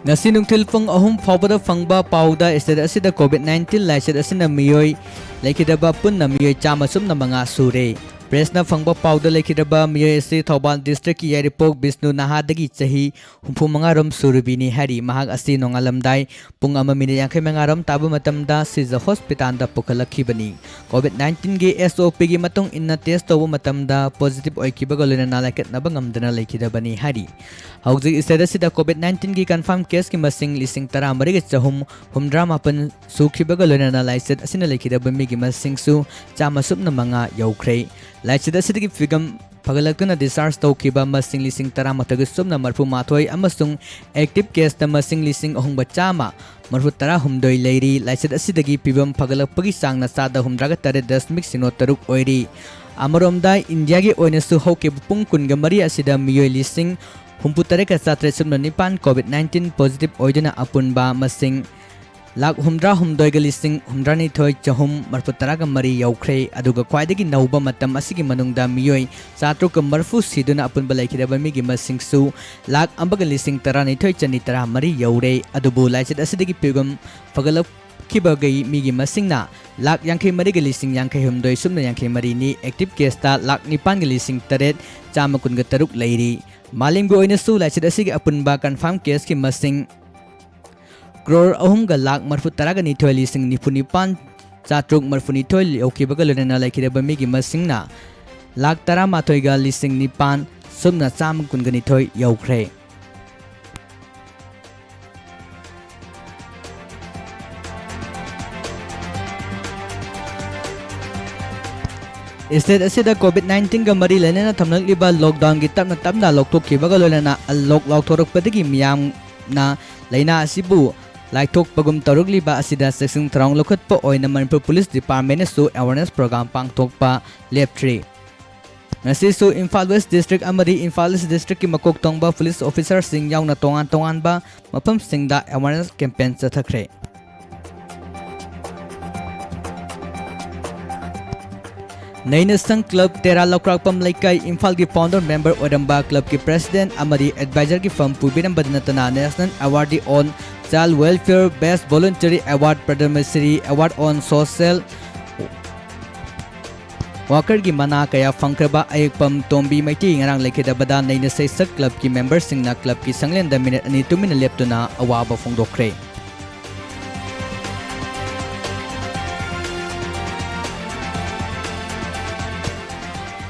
ngasi nungthil pung ahum phawbada phangba pauda estate asida COVID-19 laichet asina miyoi laikidaba punna miyoi chama sumna manga sure Presna phangba pauda laikidaba miyoi ase Thauban district ki Yairipok Bisnu Nahadagi chahi humpu manga rom surubini hari mahak asi nongalamdai pung ama minute yankai manga rom tabu matamda siza hospital da pukalakhibani COVID-19 ge SOP gi matung inna test tabu matamda positive oikibaga lena nalaket naba ngamdana laikidabani hari Hauzik istada sida COVID-19 gi confirm case ki masing lising tara mari ge chahum humdra mapan sukhibaga lena nalaiset asina laikidabami gi masing su chama supna manga yaukhre Laicida City Figam Pagalakuna discharge Tokiba Masing Lising Taramatagus Sumna Marfu Matoi Amasung active case the Masing Lising Ohumba Chama Marfu Tara Humdoi Lady Laicida City Pibam Pagalapagi Sang Nasada Humdragatare Dasmix Sino Taruk Oiri Amaromda Indiagi Oinasu Hoke Pung Kungamari Asida Miyoi Lising Humputare Kasatre Sumna Nipan COVID-19 positive Oidana Apunba Masing Lak humdra humdoiga lising humdrani thoi chahum marputaraga mari yaukhre aduga khwaidagi nauba matam asigi manungda miyoi satru ka marfu siduna apun balai khidaba migi masingsu lak ambaga lising tarani thoi chani tara mari yaure adubu laichet asidagi pigum pagalap kibagai migi masingna lak yangkai mari ga lising yangkai humdoi sumna yangkai mari ni active case ta lak nipan ga lising taret chama kun ga taruk lairi malimgo oina su laichet asigi apun ba confirm case ki masing Crore ahum ga lak marfu taraga ni thoi lising ni punipan chatruk marfu ni thoi okibaga lena laikidaba migi masingna lak tara ma thoi ga lising ni pan sumna cham kun ga ni thoi yaukhre Estate asida COVID-19 ga mari lena thamnak liba lockdown gi tapna lokthokhibaga lena unlock lokthorokpadagi miyam na laina asibu Laitok pagum taruk liba asida section tharong lokhat pa oina Manipur Police Department su awareness program pangtok pa lep 3 ngasi su Imphal West District amari Imphal East District ki makok tongba police officer sing yauna tongan ba mapam singda awareness campaign chathakre Naina Sang Club Tera Lokrakpam Laikai Imphal ki founder member Odamba Club ki president amari advisor ki firm Pubiram Badnatana National Awardee on Child Welfare Best Voluntary Award Pradhan Ministry Award on Social Worker ki mana kaya fangkraba ayekpam Tombi Maiti ngarang laikidabada Naina Saisak Club ki members singna club ki sanglenda minute ani 2 minute leptuna awaba fongdokre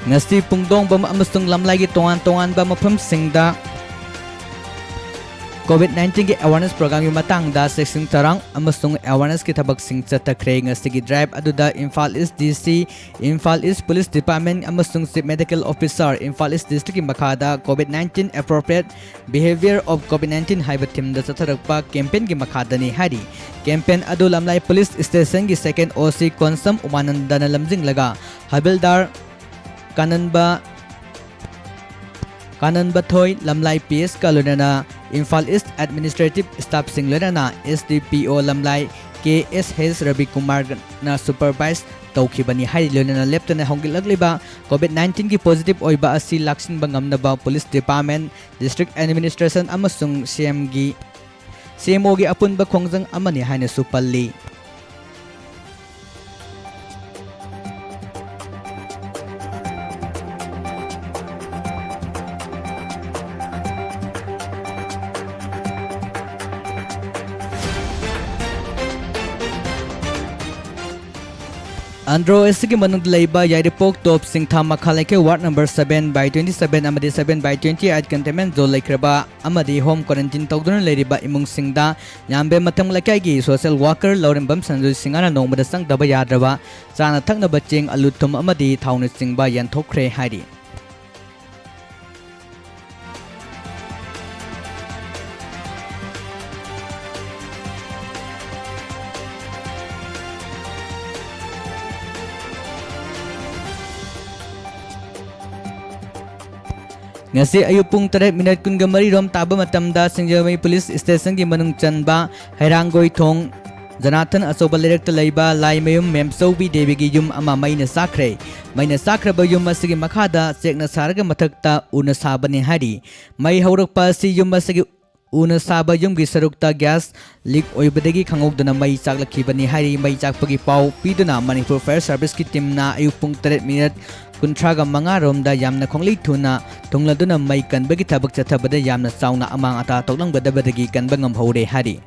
Ngasi pungdong bam amasung lamlagi tongan ba mafam singda COVID-19 ki awareness program yu matang da section tarang amasung awareness ki thabak sing chatakre ngasi ki drive aduda Imphal East DC Imphal East Police Department amasung Chief Medical Officer Imphal East District ki makhada COVID-19 appropriate behavior of COVID-19 haiba team da chatharakpa campaign ki makhada ni hari campaign adu lamlai police station ki second OC Konsam Umanandana lamjing laga Habildar Kananba Thoi Lamlai PS Kalunana Imphal East Administrative Staff Singlana SDPO Lamlai KSH Rabi Kumar na supervise Taukhibani Hai Lunana Leptana Hongilakliba COVID-19 ki positive oiba asi laksin bangamnaba Police Department District Administration amasung CMO gi apunba khongjang amani haina supalli Andro Esigi Manung Laiba Yairipok Top Singtha Makhalake Ward number 7 by 27 Amadi 7 by 28 Containment Zone Laikraba Amadi Home Quarantine Tawduna Lairiba Imung Singda Nyambe Matang Lakaigi Social Worker Laurembam Sanju Singana Nongmada Sang Daba Yadraba Sana Thakna Baching Alutum Amadi Thawna Singba Yanthokre Hari Ngasi ayupung 3 minute kun gamari rom taba matamda Singjamai Police Station ki manung chanba Hairangoi Thong Jonathan Asoba Director Laiba Laimayum Memsobi Devi gi yum ama maina sakre ba yum asigi makhada chekna sarga mathakta una sabani hari mai haurakpa si yum asigi ꯎꯅ ꯁꯥꯕ ꯌꯨꯝꯒꯤ ꯁꯔꯨꯛꯇ gas ꯂꯤꯛ ꯑꯣꯏꯕꯗꯒꯤ ꯈꯪꯍꯧꯗꯅ ꯃꯩ ꯆꯥꯛꯂꯛꯈꯤꯕꯅꯤ ꯍꯥꯏꯔꯤ ꯃꯩ ꯆꯥꯛꯄꯒꯤ ꯄꯥꯎ ꯄꯤꯗꯨꯅ ꯃꯅꯤꯄꯨꯔ ꯐꯥꯌꯔ ꯁꯥꯔꯚꯤꯁꯀꯤ ꯇꯤꯝꯅ ꯑꯌꯨꯛ ꯄꯨꯡ 7:35 ꯔꯣꯝꯗ ꯌꯥꯝꯅ ꯈꯣꯡꯂꯩ ꯊꯨꯅ ꯊꯨꯡꯂꯗꯨꯅ ꯃꯩ ꯀꯟꯕꯒꯤ ꯊꯕꯛ ꯆꯠꯊꯕꯗ ꯌꯥꯝꯅ ꯆꯥꯎꯅ ꯑꯃꯥꯡ ꯑꯇꯥ ꯊꯣꯛꯂꯝꯒꯗꯕꯗꯒꯤ ꯀꯟꯕ ꯉꯝꯍꯧꯔꯦ ꯍꯥꯏꯔꯤ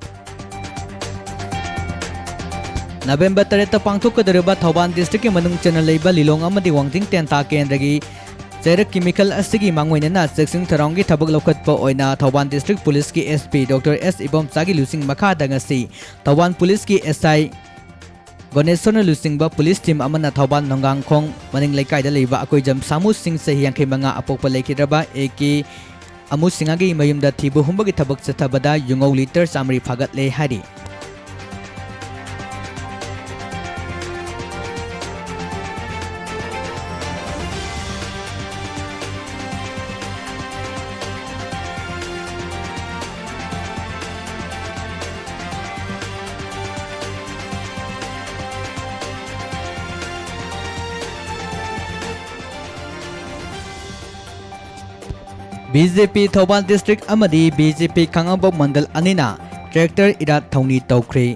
November 8 पांथोकदरबा थौबाल डिस्ट्रिक्ट मनुंग चना लेबा लिलोंग अमदि वांगजिंग टेंटा केंद्रगी चैरक केमिकल असगी मांगोइनना चेक्सिंग थरौंगी थबक लौखतपा ओइना थौबाल डिस्ट्रिक्ट पुलिस की एसपी डॉक्टर एस इबोमचागी लुसिंग मखादा ngasi थौबाल पुलिस की एसआई गणेशोन लुसिंगबा पुलिस टीम अमना थौबाल नोंगांखोंग मनिंग लेकाइदा लेबा अकोइजम सामु सिंह सही 85 अपोकपा लेखिद्रबा एके अमु सिंगागी मयुमदा थिबु हुंबगी थबक चथबदा युंगौ लीटर चामरी फागतले हारि बीजेपी थौबाल डिस्ट्रिक्ट अमदी बीजेपी खांगाबोक मंडल अनिना ट्रैक्टर इराद थौनी तौख्रे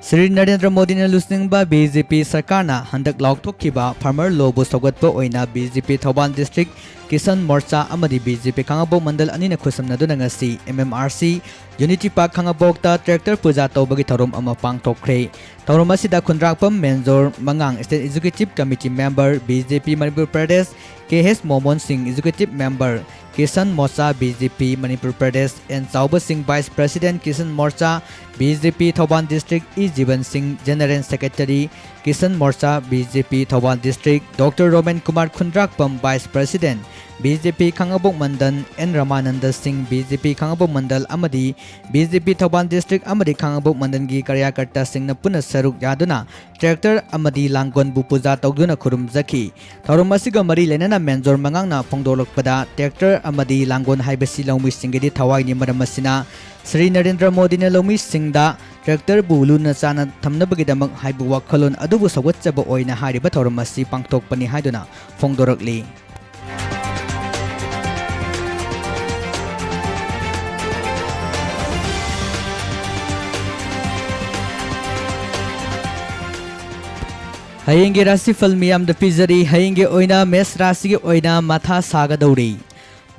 श्री नरेंद्र मोदी ने लुसिंगबा बीजेपी सरकारना हंदक लाउथोखिबा फार्मर लोबो सौगतबा ओइना बीजेपी थौबाल डिस्ट्रिक्ट किसान मोर्चा अमदी बीजेपी खांगाबोक मंडल अनिना खुसमनदुना ngasi MMRC यूनिटी पार्क खांगाबोकता ट्रैक्टर पूजा तौबगी थौरम अमा पांगथोखरे थौरम असिदा Khundrakpam Menjor Mangang state executive committee member BJP Manipur Pradesh KH Momon Singh executive member Kisan Morcha BJP Manipur Pradesh N Chaoba Singh vice president Kisan Morcha BJP Thoubal district E Jiban Singh general secretary Kisan Morcha BJP Thoubal district doctor Romen Kumar Khundrakpam vice president BJP Khangabok Mandal N Ramananda Singh BJP Khangabok Mandal अमदी बीजेपी थौबाल डिस्ट्रिक्ट अमदी खांगाबोक मंडल की कार्यकर्ता सिंह पुनः सरुक यादुना ट्रैक्टर अमदी लांगोन बु पूजा तौदुना खुरुमजखी थौरम असिगा मरी लेनना मेंजोर मंगांगना फोंदोलकपदा ट्रैक्टर अमदी लांगोन हाइबसि लौमी सिंगदी थवाइनि मरमसिना श्री नरेंद्र मोदी ने लौमी सिंगदा ट्रैक्टर बु लुना चाना थमनबगिदमक हाइबु वाखलोन अदुबु सवगतचबा ओइना हारिबा थौरम असि पांगथोकपनि हाइदुना फोंदोरकली हयेंगे राशि फल मियाम द पिजरी हयेंगे ओइना मेष राशि के ओइना माथा सागदौरी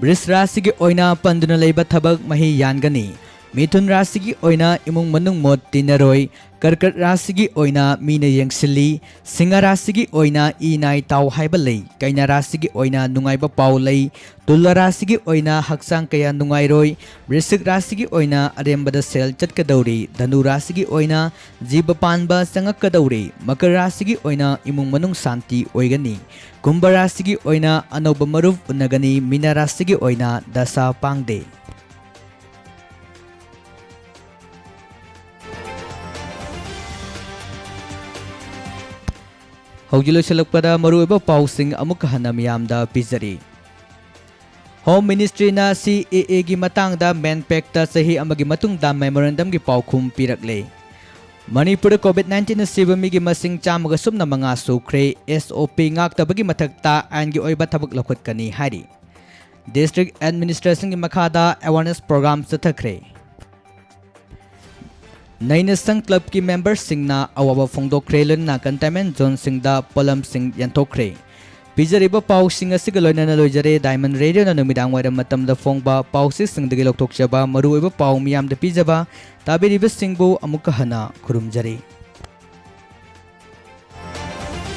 वृष राशि के ओइना पंदुना लेबा थबक मही यानगनी मिथुन राशि की ओइना इमुंग मनुंग मोट तिनरोय कर्कट राशि की ओइना मीना यंगसिली सिंह राशि की ओइना इनाई ताव हाइबा लई कन्या राशि की ओइना नुंगाइबा पाव लई तुला राशि की ओइना हक्सांग कया नुंगाइरोय वृश्चिक राशि की ओइना अरेंबदा सेल चटकदौरी धनु राशि की ओइना जीव पानबा चंगकदौरी मकर राशि की ओइना इमुंग मनुंग शांति ओइगनी कुंभ राशि की ओइना अनौब मरुफ उन्नगनी मीना राशि की ओइना दशा पांगदे हौजिलोसलकपदा मरुएबा पाउसिंग अमुक हना मियामदा पिजरी होम मिनिस्ट्री ना CAA की मतंगदा मेन पैक्टा सही अमगी मतुंगदा मेमोरेंडम की पाउखुम पिरकले मणिपुर कोविड-19 सिबमी की मसिंग चामगा सुमना मंगा सुख्रे SOP ngaktabagi mathakta आइन की ओइबा थबक लखतकनी हारी डिस्ट्रिक्ट एडमिनिस्ट्रेशन की मखादा अवेयरनेस प्रोग्राम चथखरे नैना संघ क्लब की मेंबर सिंगना अवाबा फोंदोखरे लोना कंटेनमेंट जोन सिंगदा पोलम सिंग यंथोखरे पिजरिबा पाउ सिंग असिग लोइना लोइजरे डायमंड रेडियो ना नुमिदांग वाइरम मतमदा फोंगबा पाउसि सिंगदगी लोकथोकचबा मरुओइबा पाउ मियामदा पिजबा ताबिरिबा सिंगबु अमुक हना खुरुमजरे।